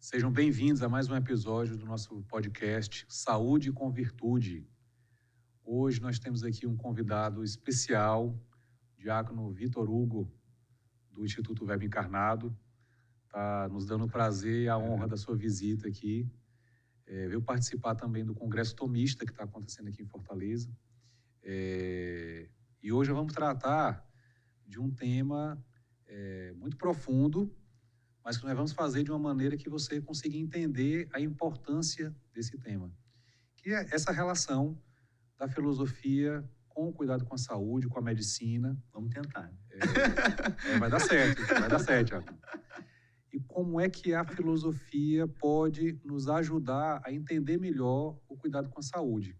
Sejam bem-vindos a mais um episódio do nosso podcast Saúde com Virtude. Hoje nós temos aqui um convidado especial, o diácono Vitor Hugo, do Instituto Verbo Encarnado. Está nos dando o prazer e a honra da sua visita aqui. Veio participar também do Congresso Tomista que está acontecendo aqui em Fortaleza. E hoje vamos tratar de um tema muito profundo, mas que nós vamos fazer de uma maneira que você consiga entender a importância desse tema, que é essa relação da filosofia com o cuidado com a saúde, com a medicina. Vamos tentar. Vai dar certo, Thiago. E como é que a filosofia pode nos ajudar a entender melhor o cuidado com a saúde.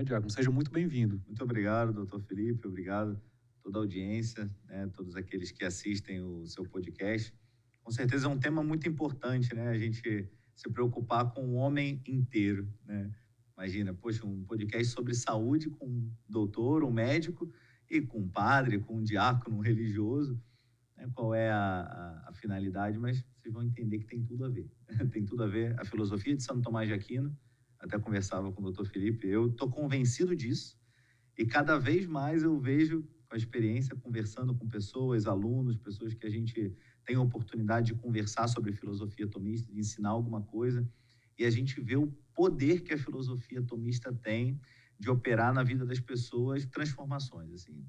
Diácono, seja muito bem-vindo. Muito obrigado, doutor Felipe, obrigado a toda a audiência, todos aqueles que assistem o seu podcast. Com certeza é um tema muito importante, a gente se preocupar com o homem inteiro, Imagina, um podcast sobre saúde com um doutor, um médico e com um padre, com um diácono, um religioso, qual é a finalidade, mas vocês vão entender que tem tudo a ver. Tem tudo a ver. A filosofia de Santo Tomás de Aquino, até conversava com o doutor Felipe, eu estou convencido disso e cada vez mais eu vejo com a experiência, conversando com pessoas, alunos, pessoas que a gente tem a oportunidade de conversar sobre filosofia tomista, de ensinar alguma coisa, e a gente vê o poder que a filosofia tomista tem de operar na vida das pessoas transformações, assim,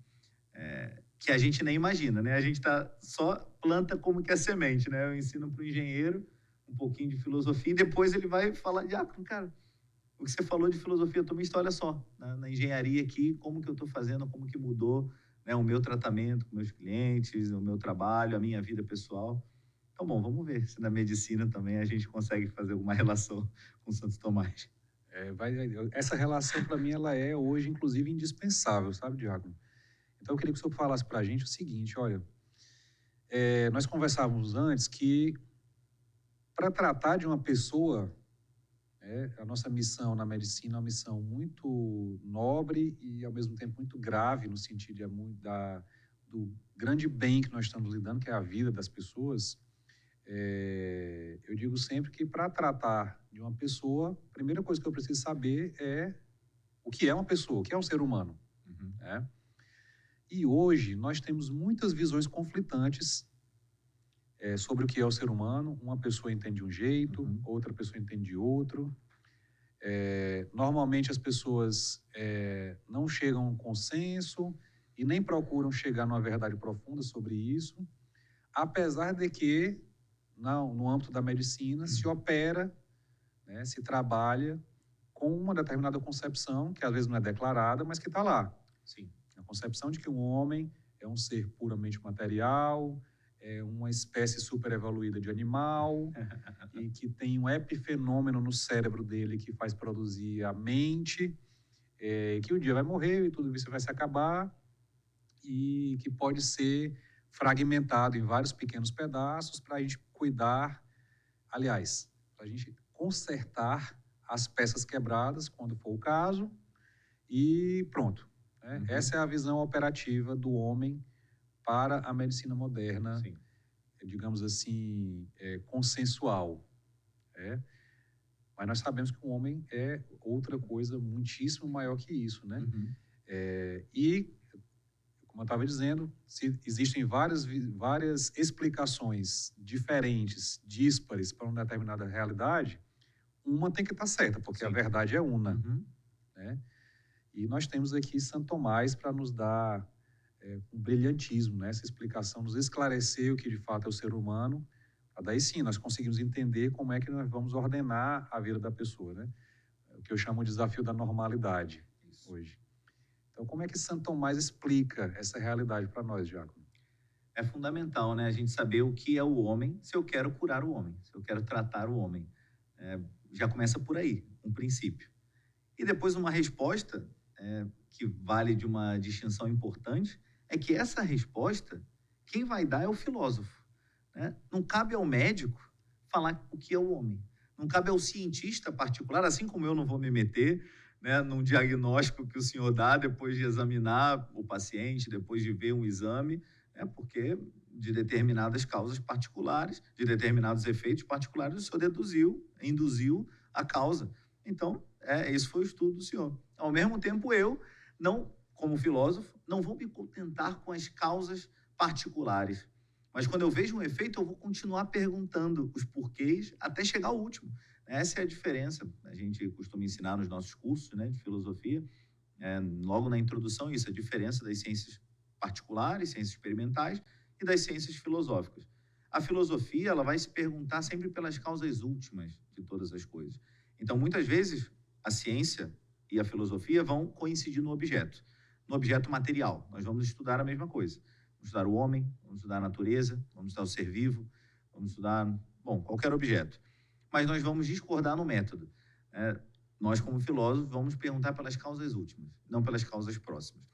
que a gente nem imagina, A gente só planta como que a semente, Eu ensino para o engenheiro um pouquinho de filosofia e depois ele vai falar, cara, o que você falou de filosofia tomista, olha só, na engenharia aqui, como que eu estou fazendo, como que mudou o meu tratamento com meus clientes, o meu trabalho, a minha vida pessoal. Então, bom, vamos ver se na medicina também a gente consegue fazer alguma relação com Santo Tomás. Essa relação, para mim, ela é hoje, inclusive, indispensável, sabe, Diácono? Então, eu queria que o senhor falasse para a gente o seguinte, olha, nós conversávamos antes que para tratar de uma pessoa, a nossa missão na medicina é uma missão muito nobre e, ao mesmo tempo, muito grave, no sentido do grande bem que nós estamos lidando, que é a vida das pessoas. Eu digo sempre que, para tratar de uma pessoa, a primeira coisa que eu preciso saber é o que é uma pessoa, o que é um ser humano. Uhum. E hoje nós temos muitas visões conflitantes sobre o que é o ser humano. Uma pessoa entende de um jeito, outra pessoa entende de outro. Normalmente as pessoas não chegam a um consenso e nem procuram chegar numa verdade profunda sobre isso, apesar de que, no âmbito da medicina, se opera, se trabalha com uma determinada concepção, que às vezes não é declarada, mas que está lá. Sim. A concepção de que o homem é um ser puramente material, é uma espécie super evoluída de animal e que tem um epifenômeno no cérebro dele que faz produzir a mente, que um dia vai morrer e tudo isso vai se acabar e que pode ser fragmentado em vários pequenos pedaços para a gente cuidar, aliás, para a gente consertar as peças quebradas quando for o caso e pronto. Essa é a visão operativa do homem para a medicina moderna, Sim. Digamos assim, consensual. Mas nós sabemos que o homem é outra coisa muitíssimo maior que isso, E, como eu estava dizendo, existem várias explicações diferentes, díspares para uma determinada realidade, uma tem que estar certa, porque Sim. a verdade é una. E nós temos aqui Santo Tomás para nos dar com brilhantismo, essa explicação, nos esclarecer o que de fato é o ser humano, para daí sim nós conseguimos entender como é que nós vamos ordenar a vida da pessoa, o que eu chamo de desafio da normalidade. Isso. Hoje. Então, como é que Santo Tomás explica essa realidade para nós, Diácono? É fundamental, a gente saber o que é o homem, se eu quero curar o homem, se eu quero tratar o homem. Já começa por aí, um princípio. E depois uma resposta que vale de uma distinção importante, é que essa resposta, quem vai dar é o filósofo. Não cabe ao médico falar o que é o homem. Não cabe ao cientista particular, assim como eu não vou me meter num diagnóstico que o senhor dá depois de examinar o paciente, depois de ver um exame, porque de determinadas causas particulares, de determinados efeitos particulares, o senhor induziu a causa. Então, esse foi o estudo do senhor. Ao mesmo tempo, eu, não, como filósofo, não vou me contentar com as causas particulares. Mas quando eu vejo um efeito, eu vou continuar perguntando os porquês até chegar ao último. Essa é a diferença. A gente costuma ensinar nos nossos cursos, né, de filosofia, logo na introdução, isso, a diferença das ciências particulares, ciências experimentais, e das ciências filosóficas. A filosofia, ela vai se perguntar sempre pelas causas últimas de todas as coisas. Então, muitas vezes, a ciência e a filosofia vão coincidir no objeto material. Nós vamos estudar a mesma coisa. Vamos estudar o homem, vamos estudar a natureza, vamos estudar o ser vivo, vamos estudar, qualquer objeto. Mas nós vamos discordar no método. Nós, como filósofos, vamos perguntar pelas causas últimas, não pelas causas próximas.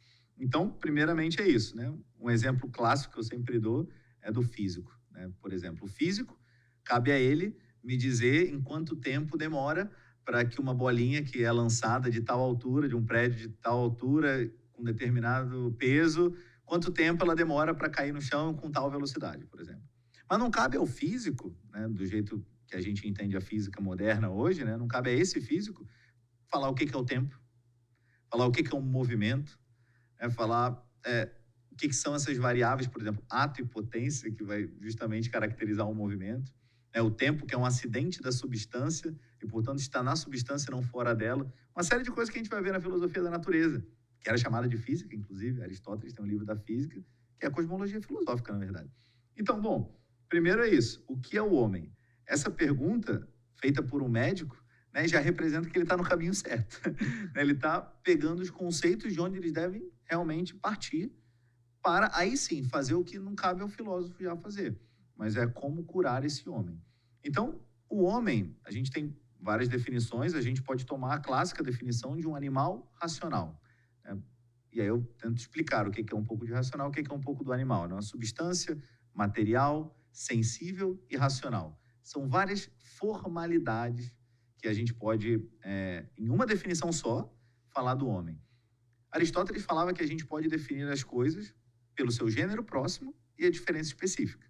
Então, primeiramente é isso, né? Um exemplo clássico que eu sempre dou é do físico, né? Por exemplo, o físico, cabe a ele me dizer em quanto tempo demora para que uma bolinha que é lançada de tal altura, de um prédio de tal altura, com determinado peso, quanto tempo ela demora para cair no chão com tal velocidade, por exemplo. Mas não cabe ao físico, né, do jeito que a gente entende a física moderna hoje, né, não cabe a esse físico falar o que é o tempo, falar o que é um movimento, falar o que são essas variáveis, por exemplo, ato e potência, que vai justamente caracterizar um movimento, o tempo, que é um acidente da substância, e, portanto, está na substância, não fora dela. Uma série de coisas que a gente vai ver na filosofia da natureza, que era chamada de física, inclusive. Aristóteles tem um livro da física, que é a cosmologia filosófica, na verdade. Então, primeiro é isso. O que é o homem? Essa pergunta, feita por um médico, né, já representa que ele está no caminho certo. Ele está pegando os conceitos de onde eles devem realmente partir para, aí sim, fazer o que não cabe ao filósofo já fazer. Mas é como curar esse homem. Então, o homem, a gente tem várias definições, a gente pode tomar a clássica definição de um animal racional. E aí eu tento explicar o que é um pouco de racional, o que é um pouco do animal. É uma substância material, sensível e racional. São várias formalidades que a gente pode, em uma definição só, falar do homem. Aristóteles falava que a gente pode definir as coisas pelo seu gênero próximo e a diferença específica.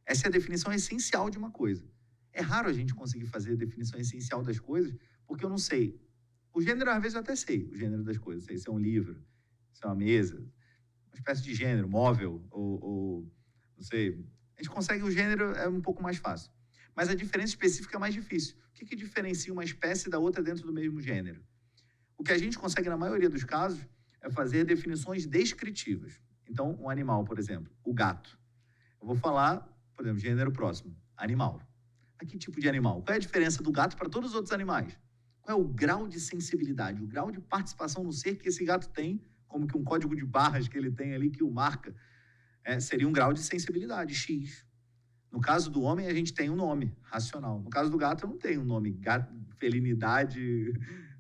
Essa é a definição essencial de uma coisa. É raro a gente conseguir fazer a definição essencial das coisas, porque eu não sei. O gênero, às vezes, eu até sei o gênero das coisas. Sei se é um livro, se é uma mesa, uma espécie de gênero, móvel, ou não sei. A gente consegue o gênero, é um pouco mais fácil. Mas a diferença específica é mais difícil. O que diferencia uma espécie da outra dentro do mesmo gênero? O que a gente consegue, na maioria dos casos, é fazer definições descritivas. Então, um animal, por exemplo, o gato. Eu vou falar, por exemplo, gênero próximo, animal. A que tipo de animal? Qual é a diferença do gato para todos os outros animais? Qual é o grau de sensibilidade, o grau de participação no ser que esse gato tem, como que um código de barras que ele tem ali que o marca, seria um grau de sensibilidade, X. No caso do homem, a gente tem um nome racional. No caso do gato, eu não tenho um nome. Felinidade,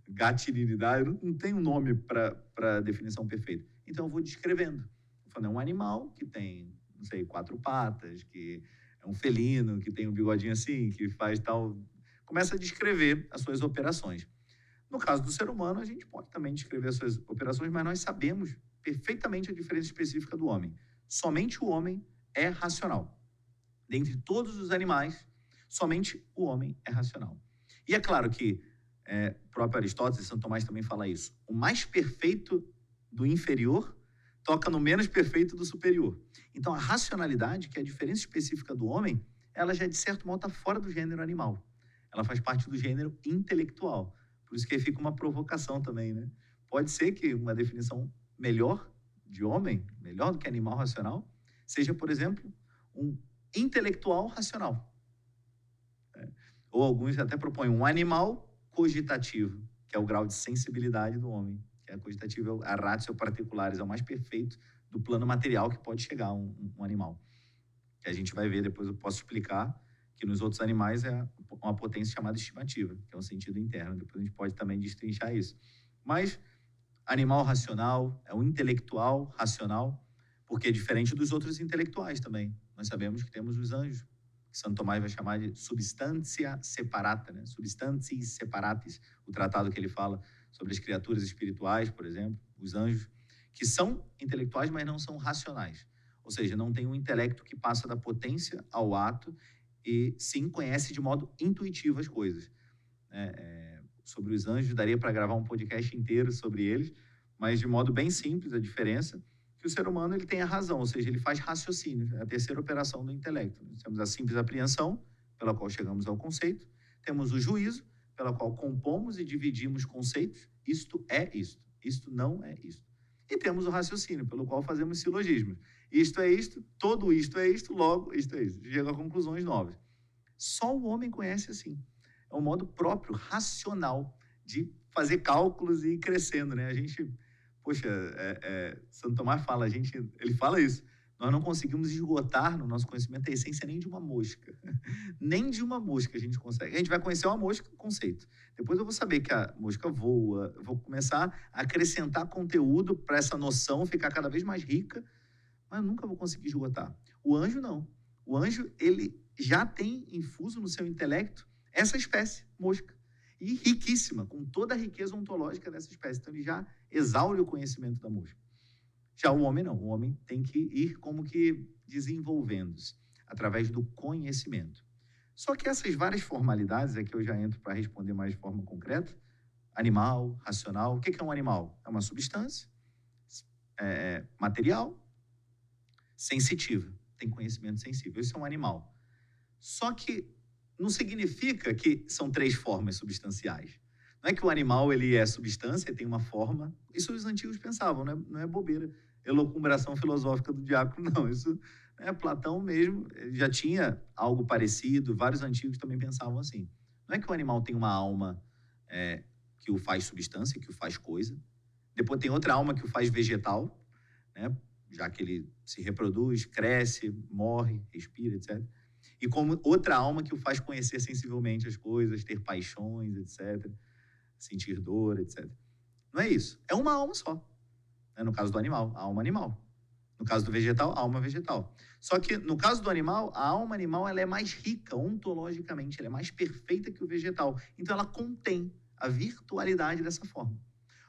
gatilinidade, não tem um nome para a definição perfeita. Então, eu vou descrevendo. Falando, é um animal que tem, não sei, 4 patas, que é um felino, que tem um bigodinho assim, que faz tal... Começa a descrever as suas operações. No caso do ser humano, a gente pode também descrever as suas operações, mas nós sabemos perfeitamente a diferença específica do homem. Somente o homem é racional. Dentre todos os animais, somente o homem é racional. E é claro que o próprio Aristóteles, Santo Tomás também fala isso. O mais perfeito do inferior toca no menos perfeito do superior. Então, a racionalidade, que é a diferença específica do homem, ela já, de certo modo, está fora do gênero animal. Ela faz parte do gênero intelectual. Por isso que aí fica uma provocação também, né? Pode ser que uma definição melhor de homem, melhor do que animal racional, seja, por exemplo, um intelectual racional. Ou alguns até propõem um animal cogitativo, que é o grau de sensibilidade do homem. Que é cogitativo, a ratio particularis, é o mais perfeito do plano material que pode chegar um animal. Que a gente vai ver, depois eu posso explicar, que nos outros animais é uma potência chamada estimativa, que é um sentido interno. Depois a gente pode também destrinchar isso. Mas animal racional é um intelectual racional, porque é diferente dos outros intelectuais também. Nós sabemos que temos os anjos, que Santo Tomás vai chamar de substantia separata, né? Substantiae separatis, o tratado que ele fala sobre as criaturas espirituais, por exemplo, os anjos, que são intelectuais, mas não são racionais. Ou Ou seja, não tem um intelecto que passa da potência ao ato e sim conhece de modo intuitivo as coisas. Sobre os anjos, daria para gravar um podcast inteiro sobre eles, mas de modo bem simples, a diferença que o ser humano ele tem a razão, ou seja, ele faz raciocínio, é a terceira operação do intelecto. Nós temos a simples apreensão, pela qual chegamos ao conceito, temos o juízo, pela qual compomos e dividimos conceitos, isto é isto não é isto. E temos o raciocínio, pelo qual fazemos silogismos. Isto é isto, todo isto é isto, logo isto é isso. Chega a conclusões novas. Só o homem conhece assim. É um modo próprio, racional, de fazer cálculos e ir crescendo, né? A gente, poxa, Santo Tomás fala, ele fala isso. Nós não conseguimos esgotar no nosso conhecimento a essência nem de uma mosca. Nem de uma mosca a gente consegue. A gente vai conhecer uma mosca, conceito. Depois eu vou saber que a mosca voa, eu vou começar a acrescentar conteúdo para essa noção ficar cada vez mais rica, mas eu nunca vou conseguir esgotar. O anjo não. O anjo, ele já tem infuso no seu intelecto essa espécie, mosca. E riquíssima, com toda a riqueza ontológica dessa espécie. Então ele já exaure o conhecimento da mosca. Já o homem não, o homem tem que ir como que desenvolvendo-se através do conhecimento. Só que essas várias formalidades, aqui eu já entro para responder mais de forma concreta, animal, racional, o que é um animal? É uma substância material, sensitiva, tem conhecimento sensível, isso é um animal. Só que não significa que são 3 formas substanciais. Não é que o animal ele é substância, tem uma forma. Isso os antigos pensavam, não é bobeira, elocumbração filosófica do diácono, não. Isso Platão mesmo já tinha algo parecido, vários antigos também pensavam assim. Não é que o animal tem uma alma que o faz substância, que o faz coisa. Depois tem outra alma que o faz vegetal, né? Já que ele se reproduz, cresce, morre, respira, etc. E como outra alma que o faz conhecer sensivelmente as coisas, ter paixões, etc., sentir dor, etc. Não é isso. É uma alma só. No caso do animal, a alma animal. No caso do vegetal, a alma vegetal. Só que, no caso do animal, a alma animal ela é mais rica ontologicamente, ela é mais perfeita que o vegetal. Então, ela contém a virtualidade dessa forma.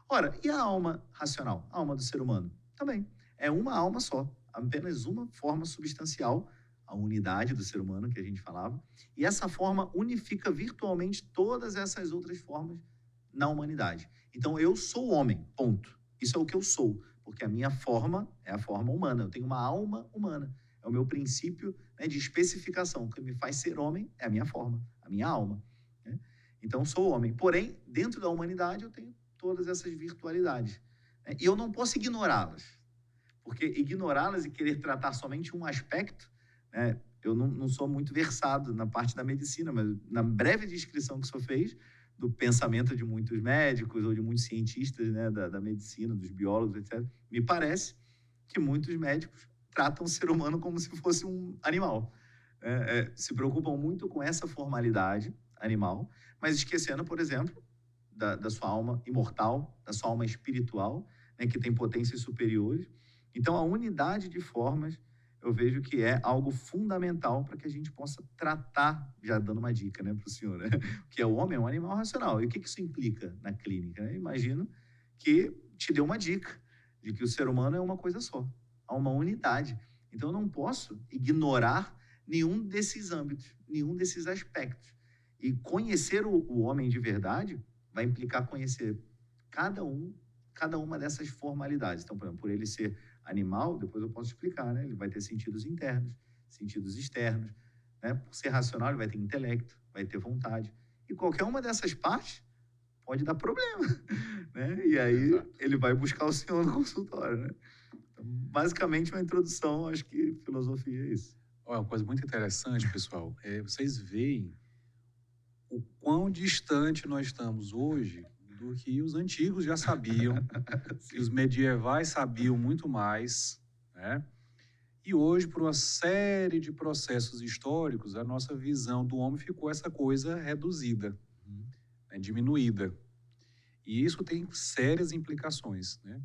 Ora, e a alma racional? A alma do ser humano? Também. É uma alma só. Apenas uma forma substancial, a unidade do ser humano que a gente falava. E essa forma unifica virtualmente todas essas outras formas na humanidade. Então, eu sou homem, ponto. Isso é o que eu sou, porque a minha forma é a forma humana. Eu tenho uma alma humana. É o meu princípio de especificação. O que me faz ser homem é a minha forma, a minha alma. Né? Então, sou homem. Porém, dentro da humanidade, eu tenho todas essas virtualidades. Né? E eu não posso ignorá-las. Porque ignorá-las e querer tratar somente um aspecto, né? Eu não sou muito versado na parte da medicina, mas na breve descrição que o senhor fez, do pensamento de muitos médicos ou de muitos cientistas, né, da medicina, dos biólogos, etc., me parece que muitos médicos tratam o ser humano como se fosse um animal. Se preocupam muito com essa formalidade animal, mas esquecendo, por exemplo, da sua alma imortal, da sua alma espiritual, né, que tem potências superiores. Então, a unidade de formas eu vejo que é algo fundamental para que a gente possa tratar, já dando uma dica, né, para o senhor, né? Que o homem é um animal racional. E o que isso implica na clínica? Né? Imagino que te deu uma dica de que o ser humano é uma coisa só, há uma unidade. Então, eu não posso ignorar nenhum desses âmbitos, nenhum desses aspectos. E conhecer o homem de verdade vai implicar conhecer cada uma dessas formalidades. Então, por exemplo, por ele ser animal, depois eu posso explicar, né? Ele vai ter sentidos internos, sentidos externos, né? Por ser racional, ele vai ter intelecto, vai ter vontade. E qualquer uma dessas partes pode dar problema, né? E aí ele vai buscar o senhor no consultório, né? Então, basicamente, uma introdução, acho que filosofia é isso. Uma coisa muito interessante, pessoal, vocês veem o quão distante nós estamos hoje do que os antigos já sabiam, que os medievais sabiam muito mais, né? E hoje, por uma série de processos históricos, a nossa visão do homem ficou essa coisa reduzida, né, diminuída. E isso tem sérias implicações, né?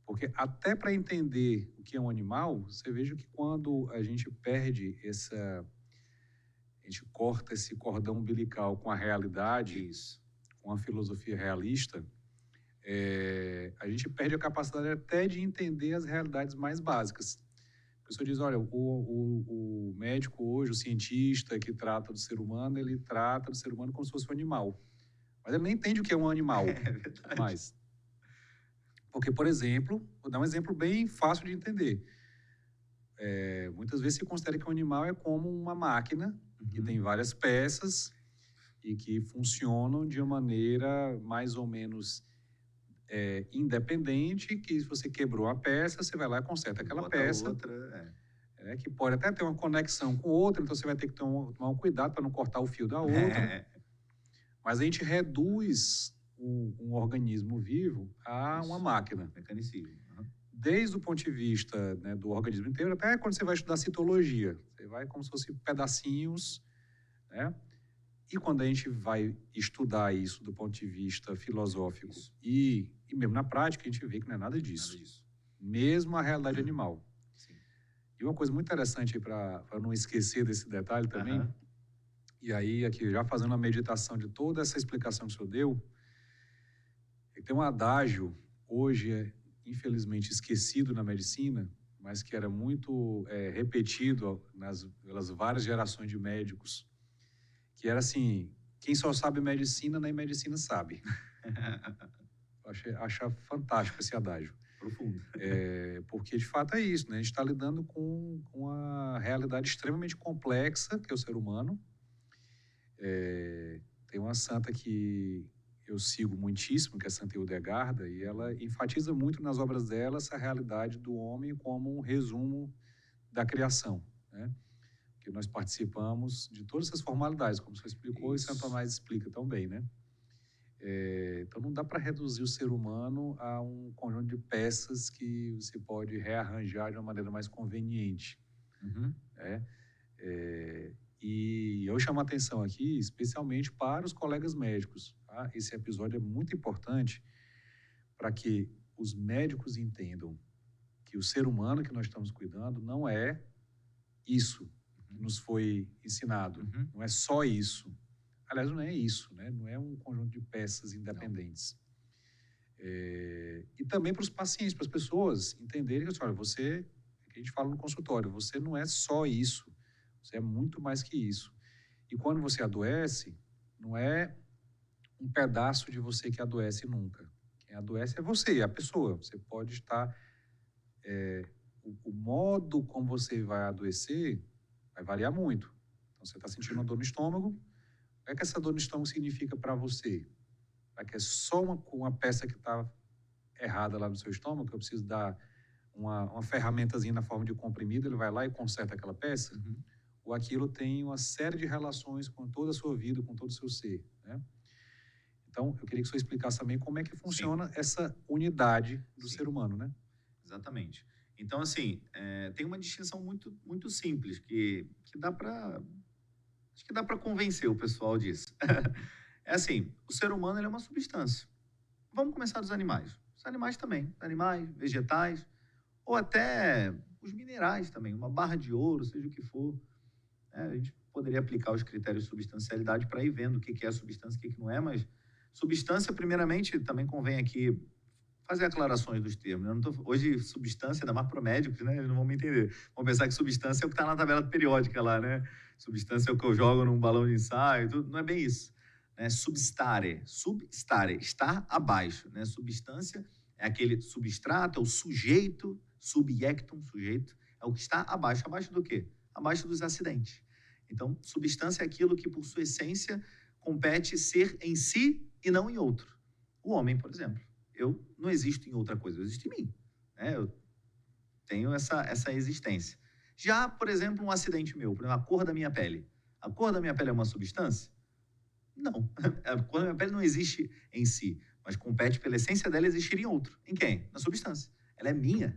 Porque até para entender o que é um animal, você veja que quando a gente perde a gente corta esse cordão umbilical com a realidade, com a filosofia realista, a gente perde a capacidade até de entender as realidades mais básicas. A pessoa diz, olha, o médico hoje, o cientista que trata do ser humano, ele trata do ser humano como se fosse um animal. Mas ele nem entende o que é um animal verdade. mais. Porque, por exemplo, vou dar um exemplo bem fácil de entender. Muitas vezes se considera que um animal é como uma máquina, que tem várias peças e que funcionam de uma maneira mais ou menos independente, que se você quebrou a peça, você vai lá e conserta aquela Bota peça. outra, Que pode até ter uma conexão com outra, então você vai ter que tomar um cuidado para não cortar o fio da outra. Mas a gente reduz um organismo vivo a uma máquina. Mecanicismo. Desde o ponto de vista, né, do organismo inteiro, até quando você vai estudar citologia. Você vai como se fossem pedacinhos, né? E quando a gente vai estudar isso do ponto de vista filosófico e mesmo na prática, a gente vê que não é nada disso. Mesmo a realidade animal. Sim. E uma coisa muito interessante para não esquecer desse detalhe também, e aí aqui já fazendo a meditação de toda essa explicação que o senhor deu, tem um adágio, hoje infelizmente esquecido na medicina, mas que era muito repetido pelas várias gerações de médicos, que era assim, quem só sabe medicina, nem medicina sabe. Acho fantástico esse adágio. Profundo. Porque, de fato, é isso, né? A gente está lidando com uma realidade extremamente complexa, que é o ser humano. Tem uma santa que eu sigo muitíssimo, que é Santa Hildegarda, e ela enfatiza muito nas obras dela essa realidade do homem como um resumo da criação, né? Que nós participamos de todas essas formalidades, como você explicou, isso. E Santo Tomás explica tão bem, né? Então não dá para reduzir o ser humano a um conjunto de peças que você pode rearranjar de uma maneira mais conveniente. E eu chamo a atenção aqui, especialmente para os colegas médicos. Tá? Esse episódio é muito importante para que os médicos entendam que o ser humano que nós estamos cuidando não é isso que nos foi ensinado. Não é só isso. Aliás, não é isso, né? Não é um conjunto de peças independentes. E também para os pacientes, para as pessoas entenderem que, olha, você, que a gente fala no consultório, você não é só isso, você é muito mais que isso. E quando você adoece, não é um pedaço de você que adoece nunca. Quem adoece é você, é a pessoa. Você pode estar... o modo como você vai adoecer vai variar muito. Então, você está sentindo uma dor no estômago, o que é que essa dor no estômago significa para você? É que é só uma peça que está errada lá no seu estômago, que eu preciso dar uma ferramentazinha na forma de comprimido, ele vai lá e conserta aquela peça? Ou aquilo tem uma série de relações com toda a sua vida, com todo o seu ser, né? Então, eu queria que o senhor explicasse também como é que funciona essa unidade do ser humano, né? Exatamente. Então, assim, tem uma distinção muito, muito simples, que dá para... Acho que dá para convencer o pessoal disso. É assim, o ser humano ele é uma substância. Vamos começar dos animais. Os animais também. Animais, vegetais, ou até os minerais também. Uma barra de ouro, seja o que for. A gente poderia aplicar os critérios de substancialidade para ir vendo o que é substância e o que não é, mas substância, primeiramente, também convém aqui fazer aclarações dos termos. Hoje, substância ainda mais para médicos, né? Eles não vão me entender. Vão pensar que substância é o que está na tabela periódica lá, né? Substância é o que eu jogo num balão de ensaio, tudo. Não é bem isso. Substare, estar abaixo, né? Substância é aquele substrato, é o sujeito, subjectum, sujeito, é o que está abaixo. Abaixo do quê? Abaixo dos acidentes. Então, substância é aquilo que, por sua essência, compete ser em si e não em outro. O homem, por exemplo. Eu não existo em outra coisa, eu existo em mim. Eu tenho essa existência. Já, por exemplo, um acidente meu, por exemplo, a cor da minha pele. A cor da minha pele é uma substância? Não. A cor da minha pele não existe em si, mas compete pela essência dela existir em outro. Em quem? Na substância. Ela é minha.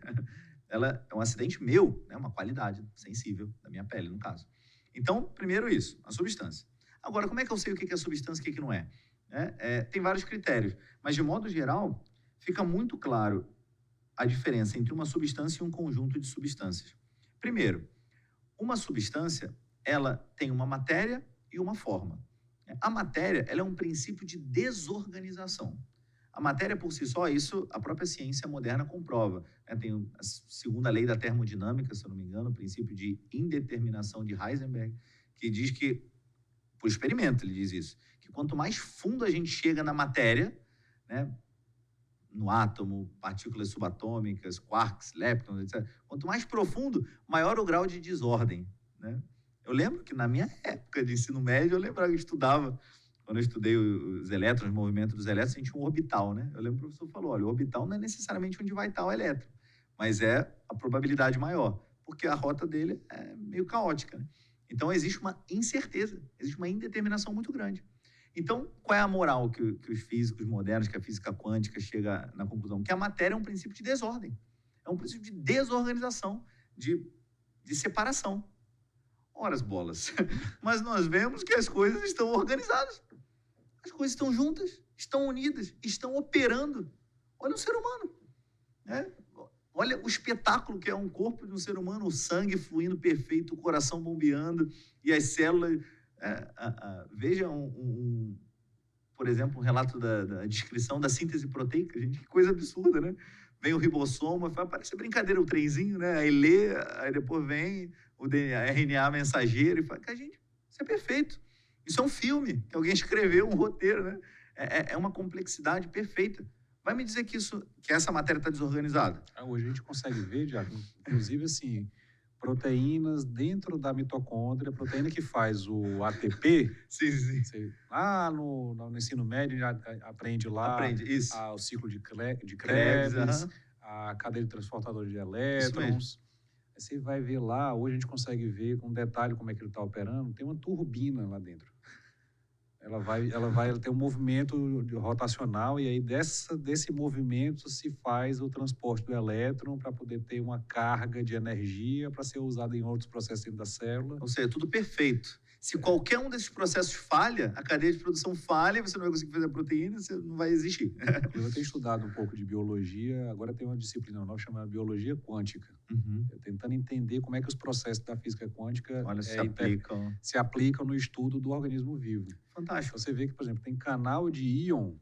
Ela é um acidente meu, né? Uma qualidade sensível da minha pele, no caso. Então, primeiro isso, a substância. Agora, como é que eu sei o que é substância e o que não é? Tem vários critérios, mas de modo geral, fica muito claro a diferença entre uma substância e um conjunto de substâncias. Primeiro, uma substância, ela tem uma matéria e uma forma. A matéria, ela é um princípio de desorganização. A matéria por si só, isso a própria ciência moderna comprova, né? Tem a segunda lei da termodinâmica, se eu não me engano, o princípio de indeterminação de Heisenberg, que diz que, por experimento ele diz isso, que quanto mais fundo a gente chega na matéria, né, no átomo, partículas subatômicas, quarks, leptons, etc., quanto mais profundo, maior o grau de desordem, né? Eu lembro que na minha época de ensino médio, eu lembrava que eu estudava, quando eu estudei os elétrons, o movimento dos elétrons, a gente tinha um orbital, né? Eu lembro que o professor falou, olha, o orbital não é necessariamente onde vai estar o elétron, mas é a probabilidade maior, porque a rota dele é meio caótica, né? Então, existe uma incerteza, existe uma indeterminação muito grande. Então, qual é a moral que os físicos modernos, que a física quântica chega na conclusão? Que a matéria é um princípio de desordem, é um princípio de desorganização, de separação. Ora as bolas. Mas nós vemos que as coisas estão organizadas. As coisas estão juntas, estão unidas, estão operando. Olha o ser humano, né? Olha o espetáculo que é um corpo de um ser humano, o sangue fluindo perfeito, o coração bombeando e as células. Veja, por exemplo, um relato da descrição da síntese proteica, gente, que coisa absurda, né? Vem o ribossoma, parece brincadeira, o trenzinho, né? Aí lê, aí depois vem o RNA mensageiro e fala, gente, isso é perfeito. Isso é um filme, que alguém escreveu, um roteiro, né? É uma complexidade perfeita. Vai me dizer que essa matéria está desorganizada? Hoje a gente consegue ver, Diago, inclusive, assim, proteínas dentro da mitocôndria, proteína que faz o ATP. Sim. Você, lá no ensino médio, já aprende lá isso. O ciclo de Krebs, a cadeia de transportador de elétrons. Aí você vai ver lá, hoje a gente consegue ver com detalhe como é que ele está operando, tem uma turbina lá dentro. Ela tem um movimento rotacional e aí desse movimento se faz o transporte do elétron para poder ter uma carga de energia para ser usada em outros processos dentro da célula. Ou seja, tudo perfeito. Se qualquer um desses processos falha, a cadeia de produção falha, você não vai conseguir fazer a proteína, você não vai existir. Eu tenho estudado um pouco de biologia, agora tem uma disciplina nova chamada biologia quântica. Tentando entender como é que os processos da física quântica se aplicam no estudo do organismo vivo. Fantástico. Você vê que, por exemplo, tem canal de íon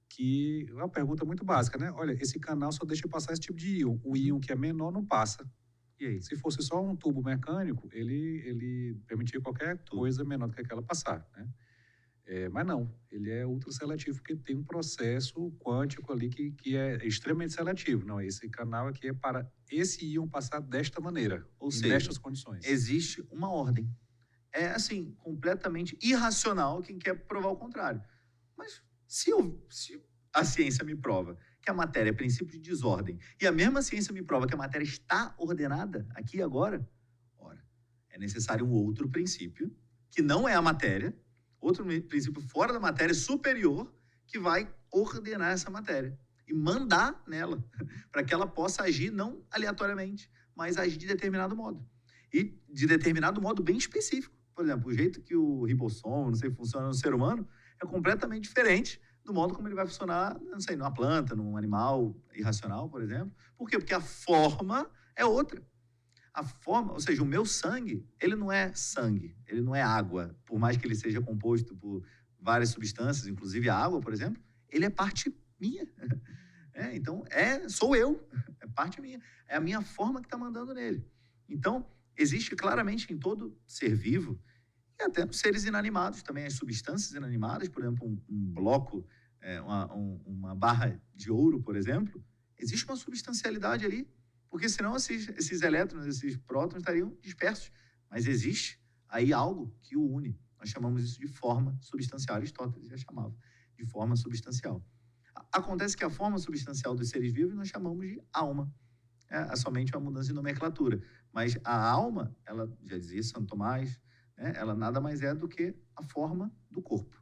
que é uma pergunta muito básica, né? Olha, esse canal só deixa passar esse tipo de íon. O íon que é menor não passa. E aí? Se fosse só um tubo mecânico, ele permitia qualquer coisa menor do que aquela passar, né? Mas não, ele é ultra seletivo porque tem um processo quântico ali que é extremamente seletivo. Não, esse canal aqui é para esse íon passar desta maneira, ou seja, nestas condições. Existe uma ordem. É, assim, completamente irracional quem quer provar o contrário. Mas se a ciência me prova que a matéria é princípio de desordem e a mesma ciência me prova que a matéria está ordenada aqui e agora, ora, é necessário um outro princípio, que não é a matéria, outro princípio fora da matéria, superior, que vai ordenar essa matéria e mandar nela, para que ela possa agir não aleatoriamente, mas agir de determinado modo. E de determinado modo bem específico. Por exemplo, o jeito que o ribossomo, não sei, funciona no ser humano, é completamente diferente do modo como ele vai funcionar, não sei, numa planta, num animal irracional, por exemplo. Por quê? Porque a forma é outra. A forma, ou seja, o meu sangue, ele não é sangue, ele não é água, por mais que ele seja composto por várias substâncias, inclusive a água, por exemplo, ele é parte minha. Então, sou eu, é parte minha. É a minha forma que está mandando nele. Então, existe claramente em todo ser vivo, e até nos seres inanimados também, as substâncias inanimadas, por exemplo, um bloco, uma barra de ouro, por exemplo, existe uma substancialidade ali, porque senão esses elétrons, esses prótons estariam dispersos. Mas existe aí algo que o une. Nós chamamos isso de forma substancial. Aristóteles já chamava de forma substancial. Acontece que a forma substancial dos seres vivos nós chamamos de alma. É somente uma mudança de nomenclatura. Mas a alma, ela já dizia Santo Tomás, né, ela nada mais é do que a forma do corpo.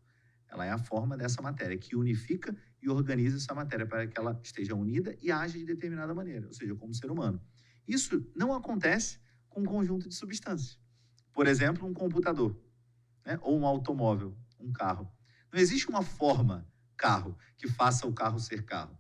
Ela é a forma dessa matéria, que unifica e organiza essa matéria para que ela esteja unida e age de determinada maneira, ou seja, como ser humano. Isso não acontece com um conjunto de substâncias. Por exemplo, um computador, né, ou um automóvel, um carro. Não existe uma forma carro que faça o carro ser carro.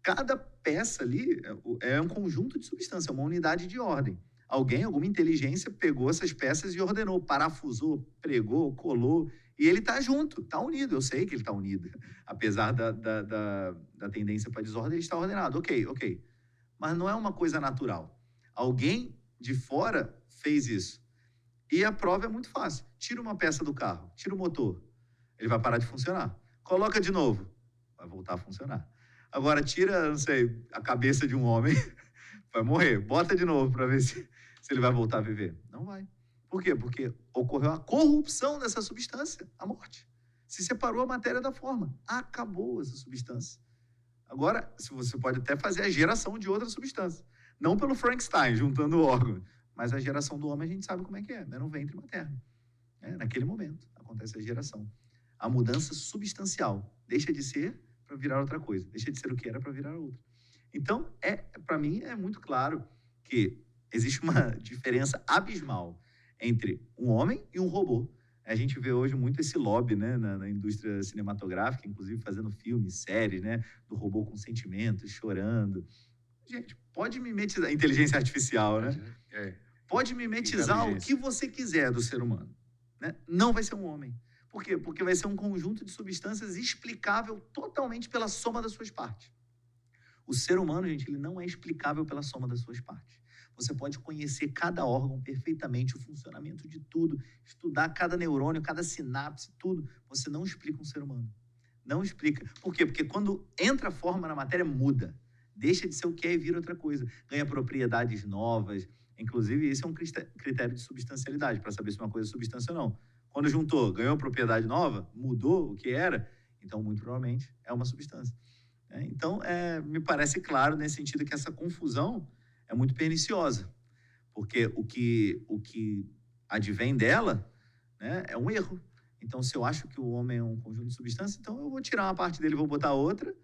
Cada peça ali é um conjunto de substância, uma unidade de ordem. Alguém, alguma inteligência, pegou essas peças e ordenou, parafusou, pregou, colou, e ele está junto, está unido. Eu sei que ele está unido. Apesar da tendência para desordem, ele está ordenado. Ok. Mas não é uma coisa natural. Alguém de fora fez isso. E a prova é muito fácil. Tira uma peça do carro, tira o motor, ele vai parar de funcionar. Coloca de novo, vai voltar a funcionar. Agora tira, não sei, a cabeça de um homem, vai morrer. Bota de novo para ver se ele vai voltar a viver. Não vai. Por quê? Porque ocorreu a corrupção dessa substância, a morte. Se separou a matéria da forma. Acabou essa substância. Agora, você pode até fazer a geração de outra substância. Não pelo Frankenstein, juntando órgãos, mas a geração do homem a gente sabe como é que é no ventre materno. Naquele momento acontece a geração. A mudança substancial. Deixa de ser para virar outra coisa. Deixa de ser o que era para virar outra. Então, para mim, é muito claro que existe uma diferença abismal entre um homem e um robô. A gente vê hoje muito esse lobby, né, na indústria cinematográfica, inclusive fazendo filmes, séries, né, do robô com sentimentos, chorando. Gente, pode mimetizar, inteligência artificial, né? Pode mimetizar o que você quiser do ser humano, né? Não vai ser um homem. Por quê? Porque vai ser um conjunto de substâncias explicável totalmente pela soma das suas partes. O ser humano, gente, ele não é explicável pela soma das suas partes. Você pode conhecer cada órgão perfeitamente, o funcionamento de tudo, estudar cada neurônio, cada sinapse, tudo. Você não explica um ser humano. Não explica. Por quê? Porque quando entra a forma na matéria, muda. Deixa de ser o que é e vira outra coisa. Ganha propriedades novas. Inclusive, esse é um critério de substancialidade, para saber se uma coisa é substância ou não. Quando juntou, ganhou propriedade nova, mudou o que era, então, muito provavelmente, é uma substância. Então, me parece claro nesse sentido que essa confusão é muito perniciosa, porque o que advém dela, né, é um erro. Então, se eu acho que o homem é um conjunto de substâncias, então eu vou tirar uma parte dele e vou botar outra,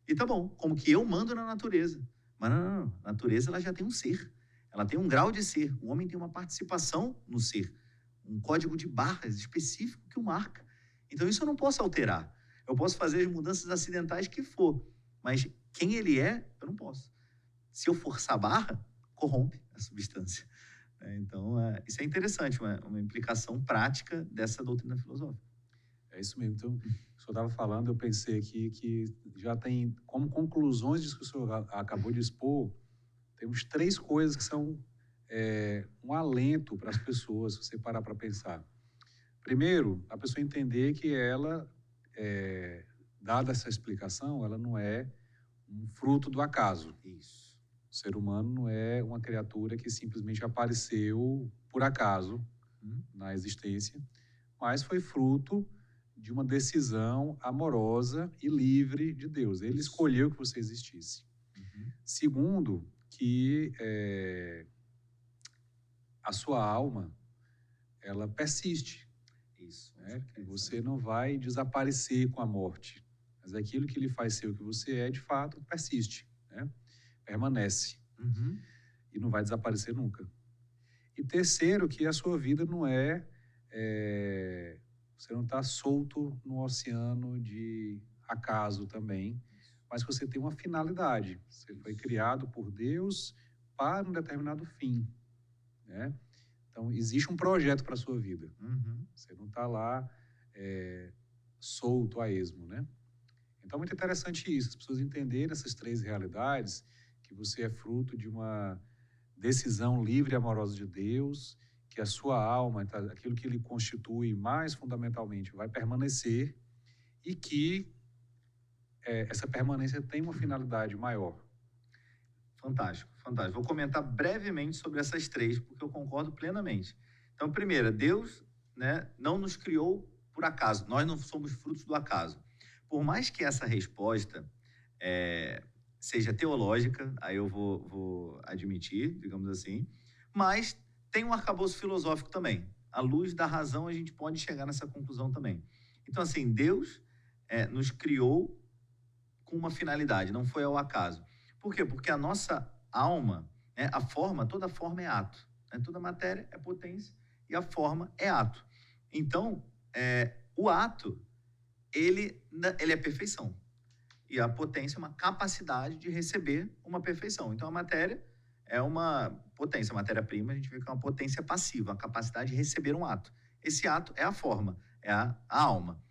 e tá bom, como que eu mando na natureza. Mas não. A natureza ela já tem um ser, ela tem um grau de ser. O homem tem uma participação no ser, um código de barras específico que o marca. Então, isso eu não posso alterar. Eu posso fazer as mudanças acidentais que for, mas quem ele é, eu não posso. Se eu forçar a barra, corrompe a substância. Então, isso é interessante, uma implicação prática dessa doutrina filosófica. É isso mesmo. Então, o senhor estava falando, eu pensei aqui que já tem, como conclusões disso que o senhor acabou de expor, temos 3 coisas que são um alento para as pessoas, se você parar para pensar. Primeiro, a pessoa entender que ela, dada essa explicação, ela não é um fruto do acaso. Isso. O ser humano não é uma criatura que simplesmente apareceu por acaso na existência, mas foi fruto de uma decisão amorosa e livre de Deus. Ele escolheu que você existisse. Segundo, que a sua alma, ela persiste. Isso. Que você não vai desaparecer com a morte, mas aquilo que lhe faz ser o que você é, de fato, persiste, né? Permanece. E não vai desaparecer nunca. E terceiro, que a sua vida não você não está solto no oceano de acaso também, mas que você tem uma finalidade. Você foi criado por Deus para um determinado fim, né? Então, existe um projeto para a sua vida. Você não está lá solto a esmo, né? Então, é muito interessante isso, as pessoas entenderem essas 3 realidades, que você é fruto de uma decisão livre e amorosa de Deus, que a sua alma, aquilo que lhe constitui mais fundamentalmente, vai permanecer e que essa permanência tem uma finalidade maior. Fantástico. Vou comentar brevemente sobre essas 3, porque eu concordo plenamente. Então, primeiro, Deus, né, não nos criou por acaso. Nós não somos frutos do acaso. Por mais que essa resposta seja teológica, aí eu vou admitir, digamos assim, mas tem um arcabouço filosófico também. À luz da razão, a gente pode chegar nessa conclusão também. Então, assim, Deus nos criou com uma finalidade, não foi ao acaso. Por quê? Porque a nossa alma, toda forma é ato. Toda matéria é potência e a forma é ato. Então, o ato, ele é perfeição. E a potência é uma capacidade de receber uma perfeição. Então, a matéria é uma potência. A matéria-prima, a gente vê que é uma potência passiva, a capacidade de receber um ato. Esse ato é a forma, é a alma.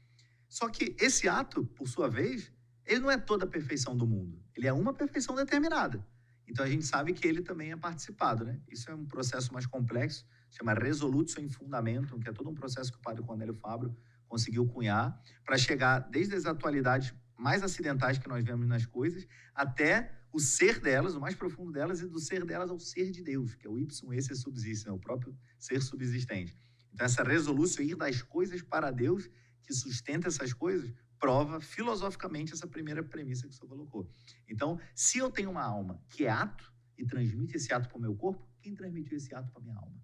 Só que esse ato, por sua vez, ele não é toda a perfeição do mundo. Ele é uma perfeição determinada. Então, a gente sabe que ele também é participado, né? Isso é um processo mais complexo, chama Resolutio in Fundamentum, que é todo um processo que o padre Cornélio Fábio conseguiu cunhar para chegar desde as atualidades mais acidentais que nós vemos nas coisas, até o ser delas, o mais profundo delas, e do ser delas ao ser de Deus, que é o ipsum esse subsiste, né? O próprio ser subsistente. Então, essa resolução, ir das coisas para Deus, que sustenta essas coisas, prova filosoficamente essa primeira premissa que o senhor colocou. Então, se eu tenho uma alma que é ato e transmite esse ato para o meu corpo, quem transmitiu esse ato para a minha alma?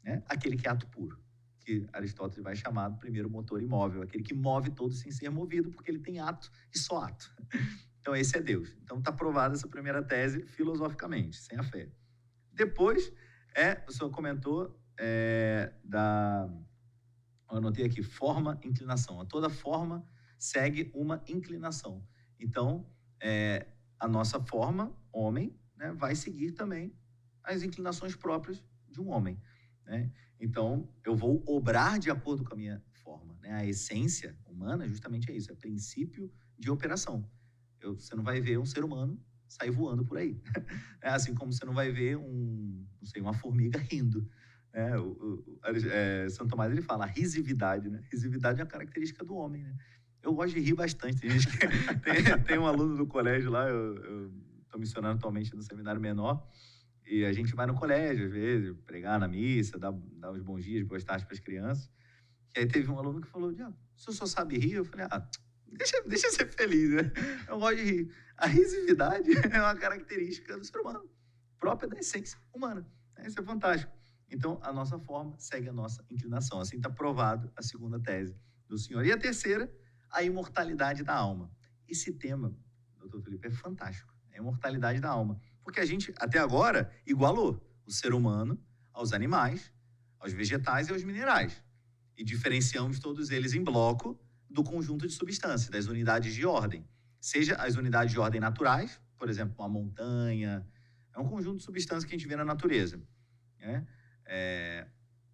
Né? Aquele que é ato puro, que Aristóteles vai chamar do primeiro motor imóvel, aquele que move todo sem ser movido, porque ele tem ato e só ato. Então, esse é Deus. Então, está provada essa primeira tese filosoficamente, sem a fé. Depois, o senhor comentou eu anotei aqui, forma, inclinação. Toda forma segue uma inclinação. Então, a nossa forma, homem, né, vai seguir também as inclinações próprias de um homem. Né? Então, eu vou obrar de acordo com a minha forma. Né? A essência humana justamente é isso, é princípio de operação. Você não vai ver um ser humano sair voando por aí. Assim como você não vai ver uma formiga rindo. Santo Tomás ele fala a risividade, né? Risividade é uma característica do homem, né? Eu gosto de rir bastante. Tem um aluno do colégio lá, eu estou missionando atualmente no seminário menor, e a gente vai no colégio, às vezes, pregar na missa, dar os bons dias, boas tardes para as crianças. E aí teve um aluno que falou, o senhor só sabe rir? Eu falei, deixa eu ser feliz, né? Eu gosto de rir. A risividade é uma característica do ser humano, própria da essência humana. Isso é fantástico. Então, a nossa forma segue a nossa inclinação. Assim está provado a segunda tese do senhor. E a terceira, a imortalidade da alma. Esse tema, doutor Felipe, é fantástico. A imortalidade da alma. Porque a gente, até agora, igualou o ser humano aos animais, aos vegetais e aos minerais. E diferenciamos todos eles em bloco do conjunto de substâncias, das unidades de ordem. Seja as unidades de ordem naturais, por exemplo, uma montanha, é um conjunto de substâncias que a gente vê na natureza. Né?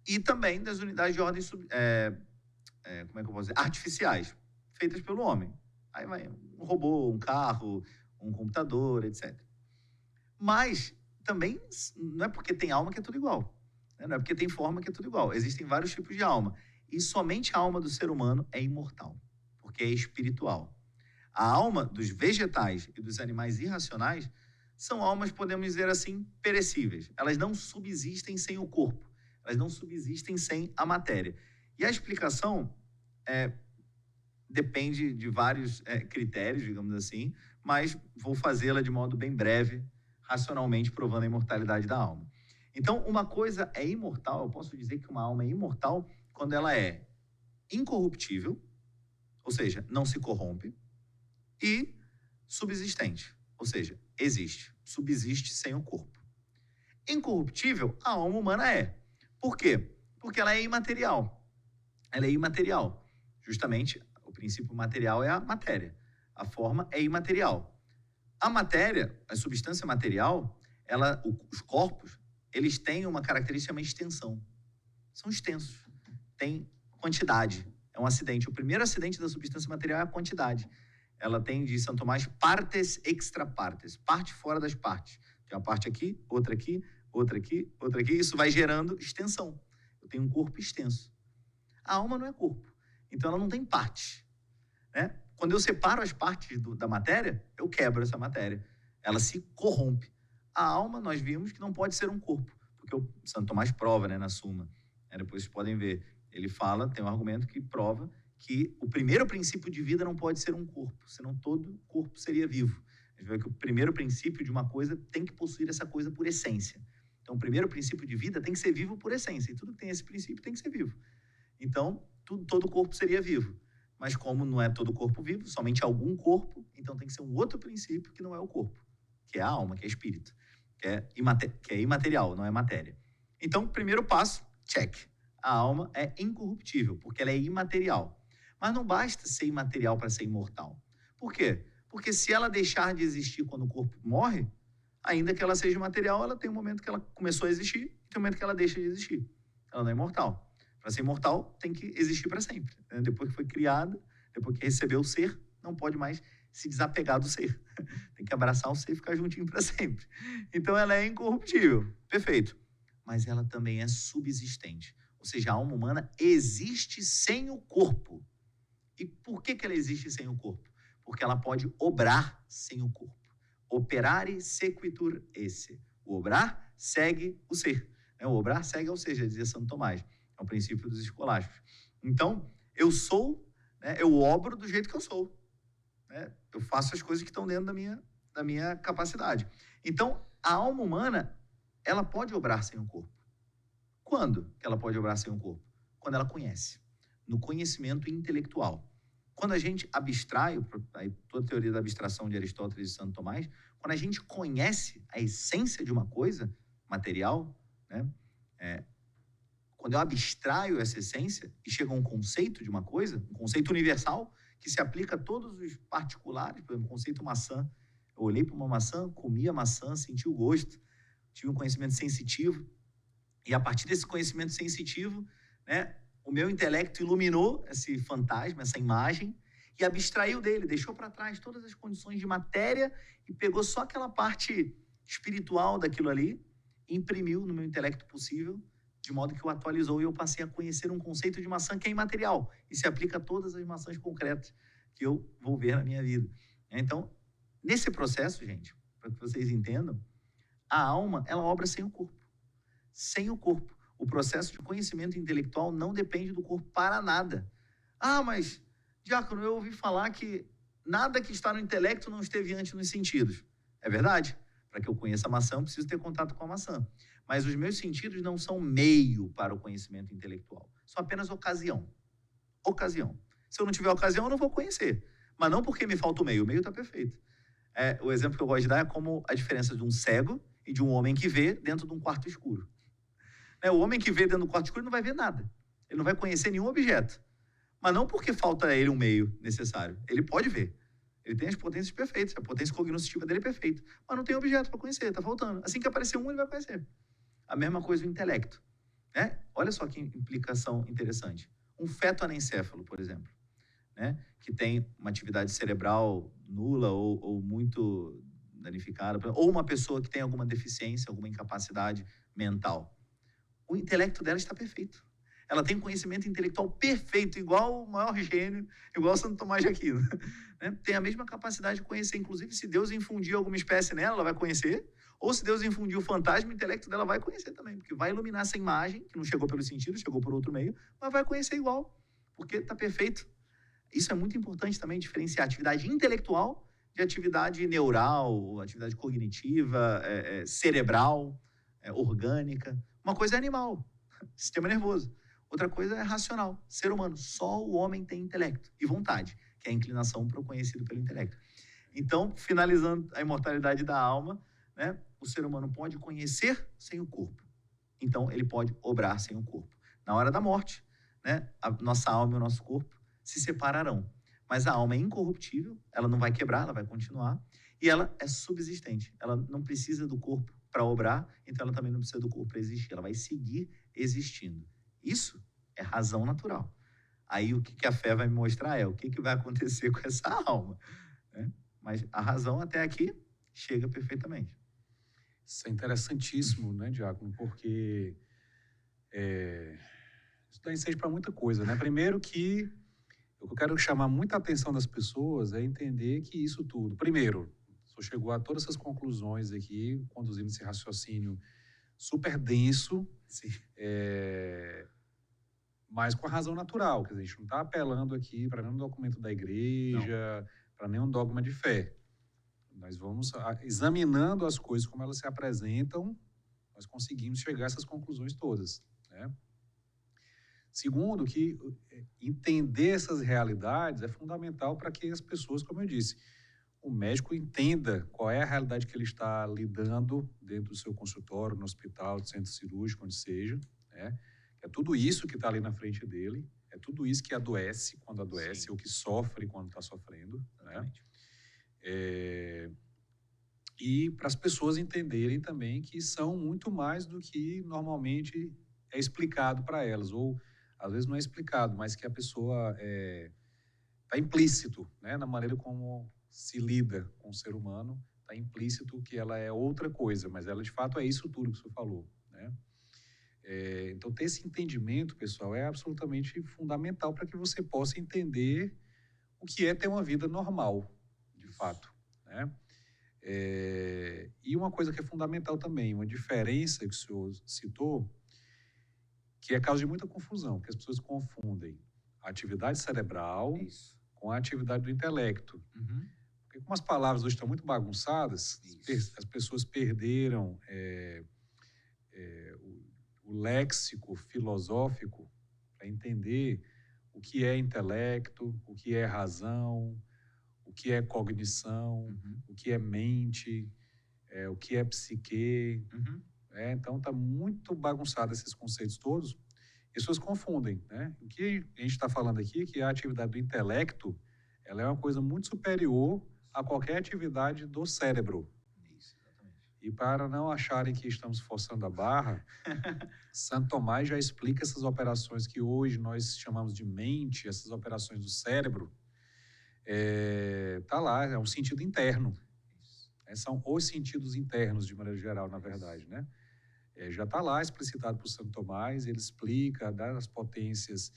E também das unidades de ordem artificiais, feitas pelo homem. Aí vai um robô, um carro, um computador, etc. Mas também não é porque tem alma que é tudo igual. Né? Não é porque tem forma que é tudo igual. Existem vários tipos de alma. E somente a alma do ser humano é imortal, porque é espiritual. A alma dos vegetais e dos animais irracionais são almas, podemos dizer assim, perecíveis. Elas não subsistem sem o corpo. Elas não subsistem sem a matéria. E a explicação depende de vários critérios, digamos assim, mas vou fazê-la de modo bem breve, racionalmente, provando a imortalidade da alma. Então, uma coisa é imortal, eu posso dizer que uma alma é imortal quando ela é incorruptível, ou seja, não se corrompe, e subsistente, ou seja, existe, subsiste sem o corpo. Incorruptível, a alma humana é. Por quê? Porque ela é imaterial. Ela é imaterial. Justamente, o princípio material é a matéria. A forma é imaterial. A matéria, a substância material, os corpos, eles têm uma característica chamada extensão. São extensos. Tem quantidade. É um acidente. O primeiro acidente da substância material é a quantidade. Ela tem, de Santo Tomás, partes extra partes, parte fora das partes. Tem uma parte aqui, outra aqui, outra aqui, outra aqui. Isso vai gerando extensão. Eu tenho um corpo extenso. A alma não é corpo. Então, ela não tem partes. Né? Quando eu separo as partes da matéria, eu quebro essa matéria. Ela se corrompe. A alma, nós vimos que não pode ser um corpo. Porque o Santo Tomás prova, né, na Suma. Depois vocês podem ver. Ele fala, tem um argumento que prova que o primeiro princípio de vida não pode ser um corpo, senão todo corpo seria vivo. A gente vê que o primeiro princípio de uma coisa tem que possuir essa coisa por essência. Então, o primeiro princípio de vida tem que ser vivo por essência, e tudo que tem esse princípio tem que ser vivo. Então, todo corpo seria vivo. Mas como não é todo corpo vivo, somente algum corpo, então tem que ser um outro princípio que não é o corpo, que é a alma, que é espírito, que é imaterial, não é matéria. Então, primeiro passo, check. A alma é incorruptível, porque ela é imaterial. Mas não basta ser imaterial para ser imortal. Por quê? Porque se ela deixar de existir quando o corpo morre, Ainda que ela seja material, ela tem um momento que ela começou a existir e tem um momento que ela deixa de existir. Ela não é imortal. Para ser imortal, tem que existir para sempre. Né? Depois que foi criada, depois que recebeu o ser, não pode mais se desapegar do ser. Tem que abraçar o ser e ficar juntinho para sempre. Então, ela é incorruptível. Perfeito. Mas ela também é subsistente. Ou seja, a alma humana existe sem o corpo. E por que ela existe sem o corpo? Porque ela pode obrar sem o corpo. Operare sequitur esse. O obrar segue o ser. O obrar segue ao ser, já dizia Santo Tomás. É o princípio dos escolásticos. Então, eu sou, né, eu obro do jeito que eu sou. Né? Eu faço as coisas que estão dentro da minha capacidade. Então, a alma humana, ela pode obrar sem o corpo. Quando que ela pode obrar sem o corpo? Quando ela conhece. No conhecimento intelectual. Quando a gente abstrai, toda a teoria da abstração de Aristóteles e Santo Tomás, quando a gente conhece a essência de uma coisa material, né? Quando eu abstraio essa essência e chego a um conceito de uma coisa, um conceito universal, que se aplica a todos os particulares, por exemplo, o conceito maçã. Eu olhei para uma maçã, comi a maçã, senti o gosto, tive um conhecimento sensitivo, e a partir desse conhecimento sensitivo, né, o meu intelecto iluminou esse fantasma, essa imagem, e abstraiu dele, deixou para trás todas as condições de matéria e pegou só aquela parte espiritual daquilo ali, e imprimiu no meu intelecto possível, de modo que o atualizou e eu passei a conhecer um conceito de maçã que é imaterial e se aplica a todas as maçãs concretas que eu vou ver na minha vida. Então, nesse processo, gente, para que vocês entendam, a alma, ela obra sem o corpo. Sem o corpo. O processo de conhecimento intelectual não depende do corpo para nada. Ah, mas, Diácono, eu ouvi falar que nada que está no intelecto não esteve antes nos sentidos. É verdade. Para que eu conheça a maçã, eu preciso ter contato com a maçã. Mas os meus sentidos não são meio para o conhecimento intelectual. São apenas ocasião. Ocasião. Se eu não tiver ocasião, eu não vou conhecer. Mas não porque me falta o meio está perfeito. O exemplo que eu gosto de dar é como a diferença de um cego e de um homem que vê dentro de um quarto escuro. O homem que vê dentro do quarto escuro não vai ver nada. Ele não vai conhecer nenhum objeto. Mas não porque falta a ele um meio necessário. Ele pode ver. Ele tem as potências perfeitas. A potência cognoscitiva dele é perfeita. Mas não tem objeto para conhecer. Está faltando. Assim que aparecer um, ele vai conhecer. A mesma coisa o intelecto. Né? Olha só que implicação interessante. Um feto anencéfalo, por exemplo, né? Que tem uma atividade cerebral nula ou muito danificada, ou uma pessoa que tem alguma deficiência, alguma incapacidade mental. O intelecto dela está perfeito. Ela tem um conhecimento intelectual perfeito, igual o maior gênio, igual Santo Tomás de Aquino. Né? Tem a mesma capacidade de conhecer. Inclusive, se Deus infundir alguma espécie nela, ela vai conhecer. Ou se Deus infundir o fantasma, o intelecto dela vai conhecer também. Porque vai iluminar essa imagem, que não chegou pelo sentido, chegou por outro meio, mas vai conhecer igual. Porque está perfeito. Isso é muito importante também, diferenciar atividade intelectual de atividade neural, atividade cognitiva, cerebral, orgânica. Uma coisa é animal, sistema nervoso. Outra coisa é racional, ser humano. Só o homem tem intelecto e vontade, que é a inclinação para o conhecido pelo intelecto. Então, finalizando a imortalidade da alma, né, o ser humano pode conhecer sem o corpo. Então, ele pode obrar sem o corpo. Na hora da morte, né, a nossa alma e o nosso corpo se separarão. Mas a alma é incorruptível, ela não vai quebrar, ela vai continuar. E ela é subsistente, ela não precisa do corpo para obrar, então ela também não precisa do corpo para existir, ela vai seguir existindo. Isso é razão natural. Aí o que a fé vai me mostrar é o que vai acontecer com essa alma. Né? Mas a razão até aqui chega perfeitamente. Isso é interessantíssimo, né, Diácono? Porque isso dá insight para muita coisa, né? Primeiro que o que eu quero chamar muita atenção das pessoas é entender que isso tudo... Primeiro, o senhor chegou a todas essas conclusões aqui, conduzindo esse raciocínio super denso, mas com a razão natural. Quer dizer, a gente não está apelando aqui para nenhum documento da igreja, para nenhum dogma de fé. Nós vamos examinando as coisas como elas se apresentam, nós conseguimos chegar a essas conclusões todas, né? Segundo, que entender essas realidades é fundamental para que as pessoas, como eu disse, o médico entenda qual é a realidade que ele está lidando dentro do seu consultório, no hospital, no centro cirúrgico, onde seja, né? É tudo isso que está ali na frente dele, é tudo isso que adoece quando adoece, ou que sofre quando está sofrendo, né? e para as pessoas entenderem também que são muito mais do que normalmente é explicado para elas, ou às vezes não é explicado, mas que a pessoa está implícito, né, na maneira como se lida com o ser humano, está implícito que ela é outra coisa, mas ela de fato é isso tudo que você falou, né? Então ter esse entendimento, pessoal, é absolutamente fundamental para que você possa entender o que é ter uma vida normal, de fato, né? E uma coisa que é fundamental também, uma diferença que o senhor citou, que é causa de muita confusão, porque as pessoas confundem a atividade cerebral Isso. com a atividade do intelecto. Uhum. Porque como as palavras hoje estão muito bagunçadas, as pessoas perderam o léxico filosófico para entender o que é intelecto, o que é razão, o que é cognição, o que é mente, o que é psique. Então está muito bagunçado esses conceitos todos. E as pessoas confundem, né? O que a gente está falando aqui é que a atividade do intelecto, ela é uma coisa muito superior a qualquer atividade do cérebro. Isso, exatamente. E para não acharem que estamos forçando a barra, Santo Tomás já explica essas operações que hoje nós chamamos de mente, essas operações do cérebro, tá lá, é um sentido interno. São os sentidos internos, de maneira geral, na verdade, né? Já está lá explicitado por Santo Tomás, ele explica das potências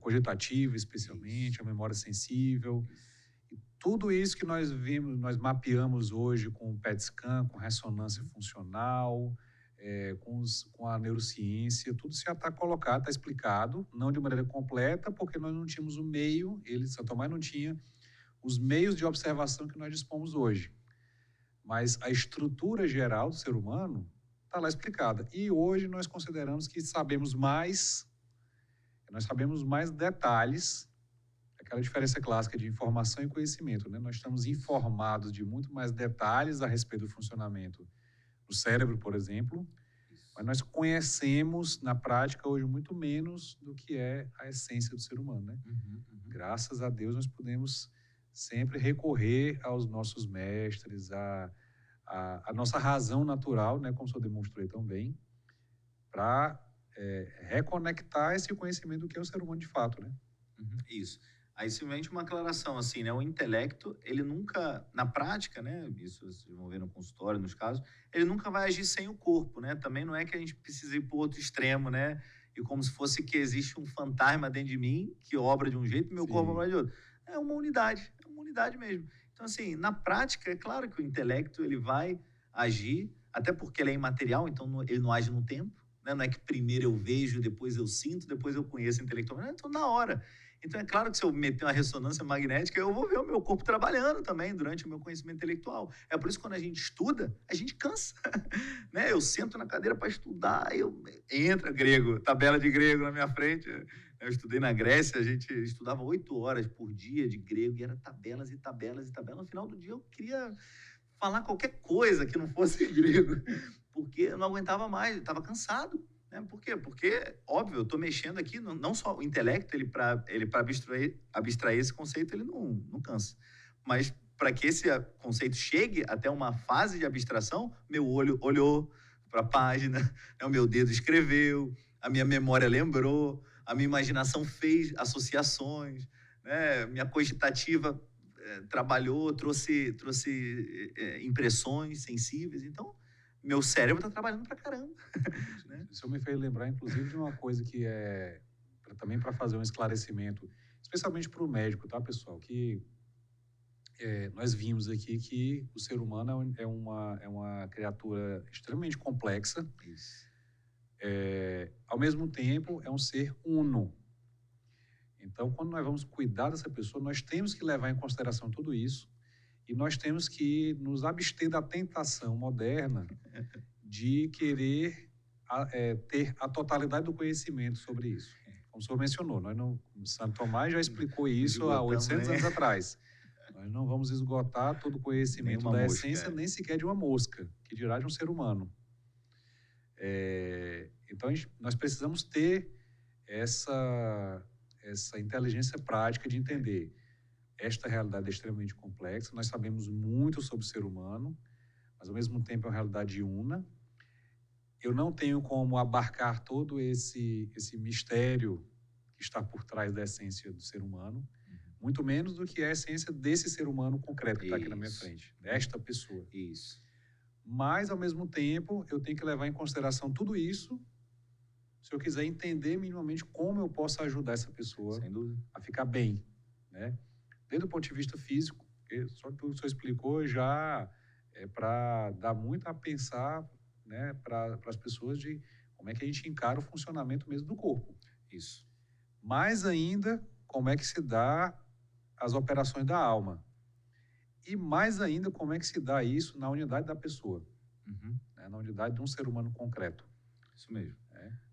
cogitativas, especialmente, a memória sensível. E tudo isso que nós vimos, nós mapeamos hoje com o PET scan, com ressonância funcional, com a neurociência, tudo isso já está colocado, está explicado, não de maneira completa, porque nós não tínhamos o meio, Santo Tomás não tinha os meios de observação que nós dispomos hoje. Mas a estrutura geral do ser humano está lá explicada. E hoje nós consideramos que sabemos mais detalhes, aquela diferença clássica de informação e conhecimento, né? Nós estamos informados de muito mais detalhes a respeito do funcionamento do cérebro, por exemplo, mas nós conhecemos na prática hoje muito menos do que é a essência do ser humano, né? Graças a Deus nós podemos sempre recorrer aos nossos mestres, a nossa razão natural, né, como o senhor demonstrou tão bem, para reconectar esse conhecimento do que é o ser humano de fato, né? Isso. Aí simplesmente uma aclaração, assim, né? O intelecto, ele nunca, na prática, né? Isso vocês vão ver no consultório, nos casos, ele nunca vai agir sem o corpo, né? Também não é que a gente precisa ir para o outro extremo, né? E como se fosse que existe um fantasma dentro de mim que obra de um jeito e meu corpo obra de outro. É uma unidade mesmo. Então, assim, na prática, é claro que o intelecto, ele vai agir, até porque ele é imaterial, então ele não age no tempo, né? Não é que primeiro eu vejo, depois eu sinto, depois eu conheço intelectualmente. Então, na hora. Então, é claro que se eu meter uma ressonância magnética, eu vou ver o meu corpo trabalhando também durante o meu conhecimento intelectual. É por isso que quando a gente estuda, a gente cansa. Né? Eu sento na cadeira para estudar, entra grego, tabela de grego na minha frente. Eu estudei na Grécia, a gente estudava 8 horas por dia de grego, e era tabelas e tabelas e tabelas. No final do dia, eu queria falar qualquer coisa que não fosse grego, porque eu não aguentava mais, eu estava cansado. Por quê? Porque, óbvio, eu estou mexendo aqui, não só o intelecto, ele para abstrair esse conceito, ele não cansa. Mas para que esse conceito chegue até uma fase de abstração, meu olho olhou para a página, né? O meu dedo escreveu, a minha memória lembrou, a minha imaginação fez associações, né? Minha cogitativa trabalhou, trouxe impressões sensíveis. Então, meu cérebro está trabalhando pra caramba. Né? Isso me fez lembrar, inclusive, de uma coisa que também para fazer um esclarecimento, especialmente para o médico, tá, pessoal? Que nós vimos aqui que o ser humano é uma criatura extremamente complexa. Isso. Ao mesmo tempo, é um ser uno. Então, quando nós vamos cuidar dessa pessoa, nós temos que levar em consideração tudo isso. E nós temos que nos abster da tentação moderna de querer ter a totalidade do conhecimento sobre isso. Como o senhor mencionou, Santo Tomás já explicou isso há 800 anos atrás. Nós não vamos esgotar todo o conhecimento da essência, nem sequer de uma mosca, que dirá de um ser humano. Então, nós precisamos ter essa inteligência prática de entender esta realidade é extremamente complexa, nós sabemos muito sobre o ser humano, mas ao mesmo tempo é uma realidade una. Eu não tenho como abarcar todo esse mistério que está por trás da essência do ser humano, muito menos do que é a essência desse ser humano concreto que está aqui na minha frente, desta pessoa. Isso. Mas, ao mesmo tempo, eu tenho que levar em consideração tudo isso se eu quiser entender minimamente como eu posso ajudar essa pessoa Sem dúvida. a ficar bem, né? Desde o ponto de vista físico, porque só que o senhor explicou já é para dar muito a pensar, né, para as pessoas de como é que a gente encara o funcionamento mesmo do corpo. Isso. Mais ainda, como é que se dá as operações da alma. E mais ainda, como é que se dá isso na unidade da pessoa, né, na unidade de um ser humano concreto. Isso mesmo.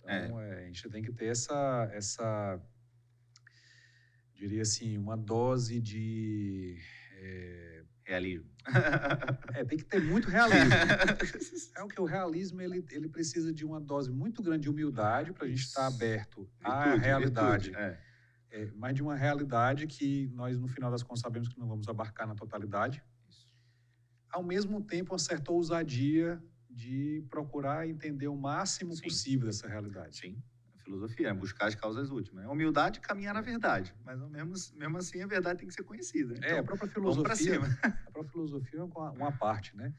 Então, a gente tem que ter essa diria assim, uma dose de... Realismo. Tem que ter muito realismo. O realismo ele precisa de uma dose muito grande de humildade para a gente estar aberto à realidade. Mas de uma realidade que nós, no final das contas, sabemos que não vamos abarcar na totalidade. Ao mesmo tempo, uma certa ousadia de procurar entender o máximo possível dessa realidade. Sim. Filosofia, é buscar as causas últimas. A humildade caminhar na verdade, mas mesmo assim a verdade tem que ser conhecida. Então, a própria filosofia, é uma parte, né?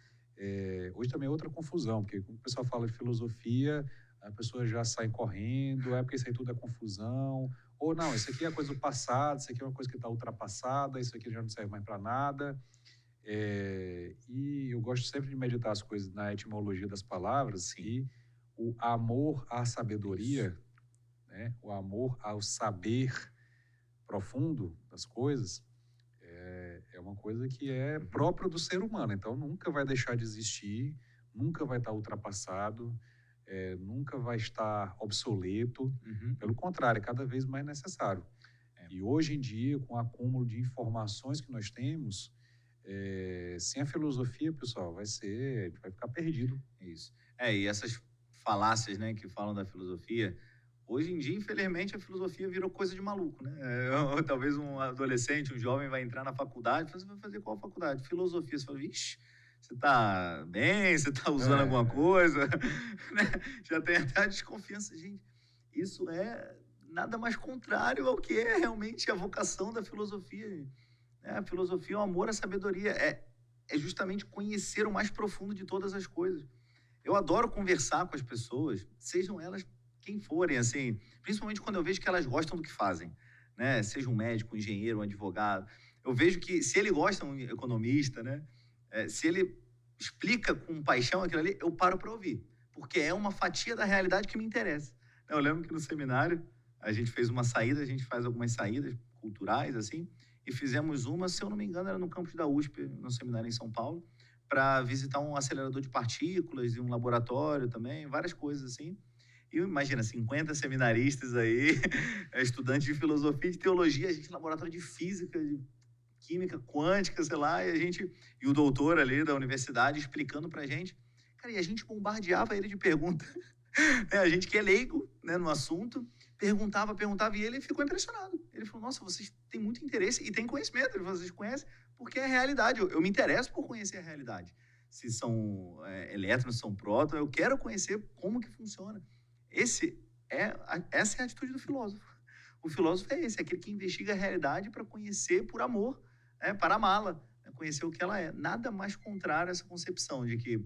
Hoje também é outra confusão, porque quando o pessoal fala de filosofia, a pessoa já sai correndo, porque isso aí tudo é confusão, ou não, isso aqui é coisa do passado, isso aqui é uma coisa que está ultrapassada, isso aqui já não serve mais para nada. E eu gosto sempre de meditar as coisas na etimologia das palavras, e o amor à sabedoria, né, o amor ao saber profundo das coisas, é uma coisa que é própria do ser humano. Então, nunca vai deixar de existir, nunca vai estar ultrapassado, nunca vai estar obsoleto. Pelo contrário, é cada vez mais necessário. E hoje em dia, com o acúmulo de informações que nós temos, sem a filosofia, pessoal, a gente vai ficar perdido. Isso. E essas falácias, né, que falam da filosofia, hoje em dia, infelizmente, a filosofia virou coisa de maluco, né? Talvez um adolescente, um jovem vai entrar na faculdade, você vai fazer qual faculdade? Filosofia. Você fala, vixe, você está bem? Você está usando alguma coisa? Já tem até a desconfiança. Gente, isso é nada mais contrário ao que é realmente a vocação da filosofia. A filosofia é o amor à sabedoria, é justamente conhecer o mais profundo de todas as coisas. Eu adoro conversar com as pessoas, sejam elas quem forem, assim, principalmente quando eu vejo que elas gostam do que fazem, né? Seja um médico, um engenheiro, um advogado. Eu vejo que se ele gosta, um economista, né? Se ele explica com paixão aquilo ali, eu paro para ouvir, porque é uma fatia da realidade que me interessa. Eu lembro que no seminário a gente fez uma saída, a gente faz algumas saídas culturais, assim, e fizemos uma, se eu não me engano, era no campus da USP, no seminário em São Paulo, para visitar um acelerador de partículas e um laboratório também, várias coisas assim. E imagina, 50 seminaristas aí, estudantes de filosofia e de teologia, a gente laboratório de física, de química quântica, sei lá, e o doutor ali da universidade explicando pra gente. Cara, e a gente bombardeava ele de perguntas. A gente que é leigo, né, no assunto, perguntava, e ele ficou impressionado. Ele falou, nossa, vocês têm muito interesse e têm conhecimento, ele falou, vocês conhecem, porque é a realidade. Eu me interesso por conhecer a realidade. Se são elétrons, se são prótons, eu quero conhecer como que funciona. Essa é a atitude do filósofo. O filósofo é esse, é aquele que investiga a realidade para conhecer por amor, para amá-la, conhecer o que ela é. Nada mais contrário a essa concepção de que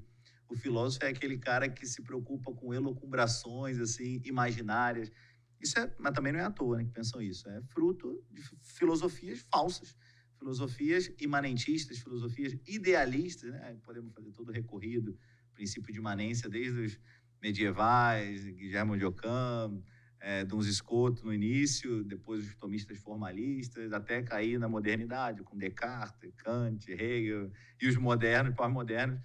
o filósofo é aquele cara que se preocupa com elucubrações assim, imaginárias. Mas também não é à toa, né, que pensam isso. É fruto de filosofias falsas, filosofias imanentistas, filosofias idealistas, né? Podemos fazer todo o recorrido, princípio de imanência desde os medievais, Guilherme de Ockham, Duns Scoto no início, depois os tomistas formalistas, até cair na modernidade, com Descartes, Kant, Hegel e os modernos, pós-modernos.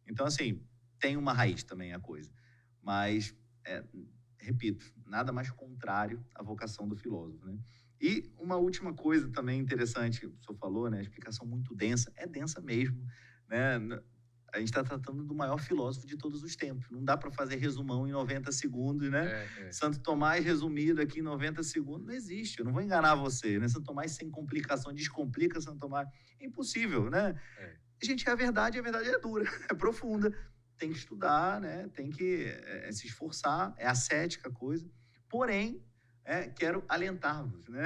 Então, assim, tem uma raiz também a coisa. Mas, repito, nada mais contrário à vocação do filósofo, né? E uma última coisa também interessante, o senhor falou, né? A explicação muito densa, é densa mesmo, né? A gente está tratando do maior filósofo de todos os tempos. Não dá para fazer resumão em 90 segundos, né? Santo Tomás resumido aqui em 90 segundos, não existe. Eu não vou enganar você, né? Santo Tomás sem complicação, descomplica Santo Tomás. É impossível, né? Gente, a verdade é dura, é profunda. Tem que estudar, né? Tem que se esforçar, é ascética a coisa. Porém, quero alentar-vos, né?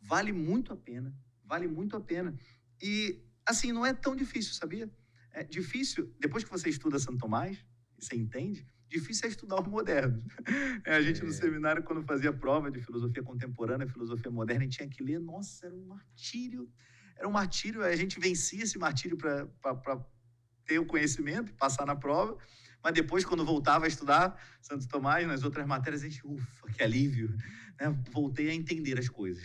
Vale muito a pena, vale muito a pena. E, assim, não é tão difícil, sabia? É difícil, depois que você estuda Santo Tomás, você entende, difícil é estudar os modernos. A gente no seminário, quando fazia prova de filosofia contemporânea, filosofia moderna, a gente tinha que ler, nossa, era um martírio, a gente vencia esse martírio para ter o conhecimento, passar na prova, mas depois, quando voltava a estudar Santo Tomás, nas outras matérias, a gente, ufa, que alívio, né? Voltei a entender as coisas.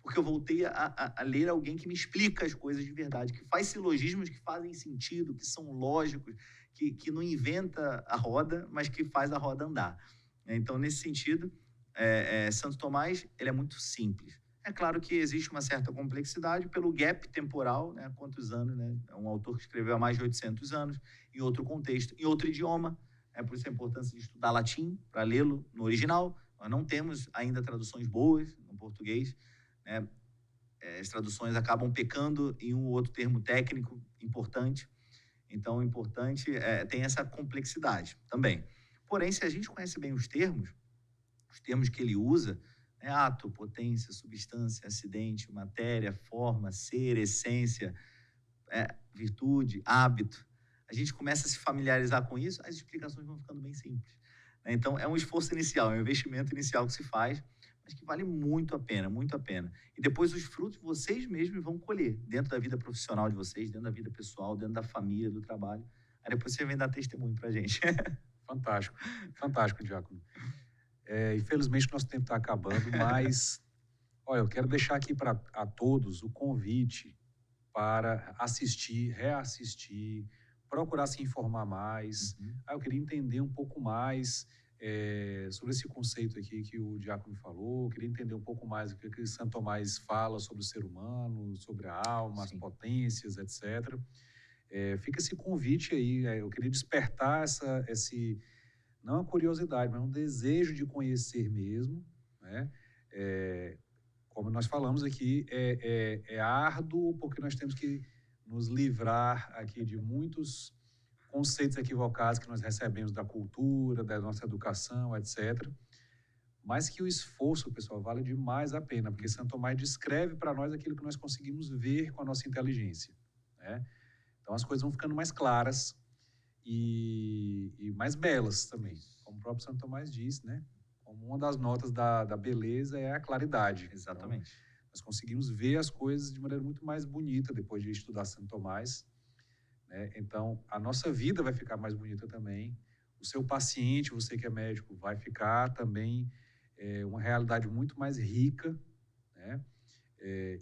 Porque eu voltei a ler alguém que me explica as coisas de verdade, que faz silogismos que fazem sentido, que são lógicos, que não inventa a roda, mas que faz a roda andar. Então, nesse sentido, Santo Tomás, ele é muito simples. É claro que existe uma certa complexidade pelo gap temporal, né? Quantos anos, né? É um autor que escreveu há mais de 800 anos, em outro contexto, em outro idioma. Por isso a importância de estudar latim, para lê-lo no original. Nós não temos ainda traduções boas no português, né? As traduções acabam pecando em um ou outro termo técnico importante. Então, o importante tem essa complexidade também. Porém, se a gente conhece bem os termos que ele usa, ato, potência, substância, acidente, matéria, forma, ser, essência, virtude, hábito. A gente começa a se familiarizar com isso, as explicações vão ficando bem simples. Então, é um esforço inicial, é um investimento inicial que se faz, mas que vale muito a pena, muito a pena. E depois os frutos vocês mesmos vão colher, dentro da vida profissional de vocês, dentro da vida pessoal, dentro da família, do trabalho. Aí depois você vem dar testemunho pra gente. Fantástico, fantástico, Diácono. Infelizmente, nosso tempo está acabando, mas olha, eu quero deixar aqui para todos o convite para assistir, reassistir, procurar se informar mais. Eu queria entender um pouco mais sobre esse conceito aqui que o Diácono falou, queria entender um pouco mais o que Santo Tomás fala sobre o ser humano, sobre a alma, as potências, etc. Fica esse convite aí, eu queria despertar não a curiosidade, mas um desejo de conhecer mesmo, né? Como nós falamos aqui, é árduo, porque nós temos que nos livrar aqui de muitos conceitos equivocados que nós recebemos da cultura, da nossa educação, etc. Mas que o esforço, pessoal, vale demais a pena, porque Santo Tomás descreve para nós aquilo que nós conseguimos ver com a nossa inteligência, né? Então, as coisas vão ficando mais claras e mais belas também, como o próprio Santo Tomás diz, né? Como uma das notas da beleza é a claridade. Exatamente. Então, nós conseguimos ver as coisas de maneira muito mais bonita depois de estudar Santo Tomás, né? Então, a nossa vida vai ficar mais bonita também. O seu paciente, você que é médico, vai ficar também uma realidade muito mais rica, né?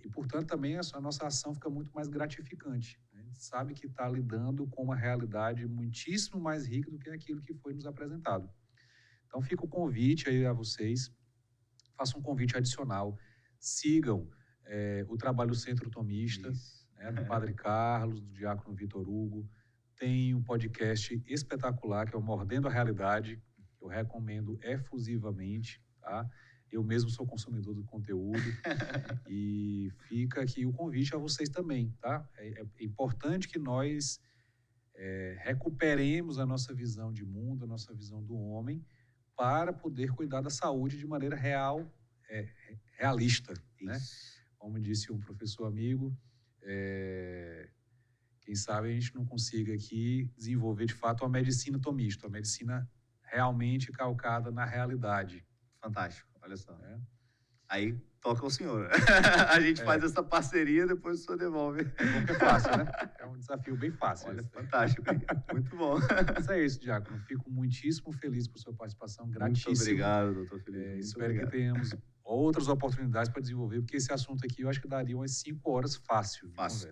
E, portanto, também a nossa ação fica muito mais gratificante, né? A gente sabe que está lidando com uma realidade muitíssimo mais rica do que aquilo que foi nos apresentado. Então, fica o convite aí a vocês, façam um convite adicional, sigam o trabalho do Centro Tomista, né, do Padre Carlos, do Diácono Vitor Hugo. Tem um podcast espetacular, que é o Mordendo a Realidade, que eu recomendo efusivamente, tá? Eu mesmo sou consumidor do conteúdo e fica aqui o convite a vocês também, tá? É importante que nós recuperemos a nossa visão de mundo, a nossa visão do homem, para poder cuidar da saúde de maneira realista, né? Como disse um professor amigo, quem sabe a gente não consiga aqui desenvolver de fato uma medicina tomista, uma medicina realmente calcada na realidade. Fantástico, olha só. Aí toca o senhor. A gente faz essa parceria, depois o senhor devolve. É bom que é fácil, né? É um desafio bem fácil. Olha, fantástico. Muito bom. Mas é isso, Diácono. Fico muitíssimo feliz por sua participação. Gratíssimo. Muito obrigado, doutor Felipe. Espero que tenhamos outras oportunidades para desenvolver, porque esse assunto aqui eu acho que daria umas 5 horas fácil. Fácil.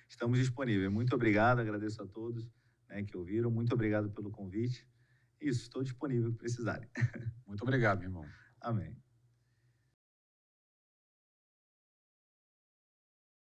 Estamos disponíveis. Muito obrigado, agradeço a todos, né, que ouviram. Muito obrigado pelo convite. Isso, estou disponível se precisarem. Muito obrigado, meu irmão. Amém.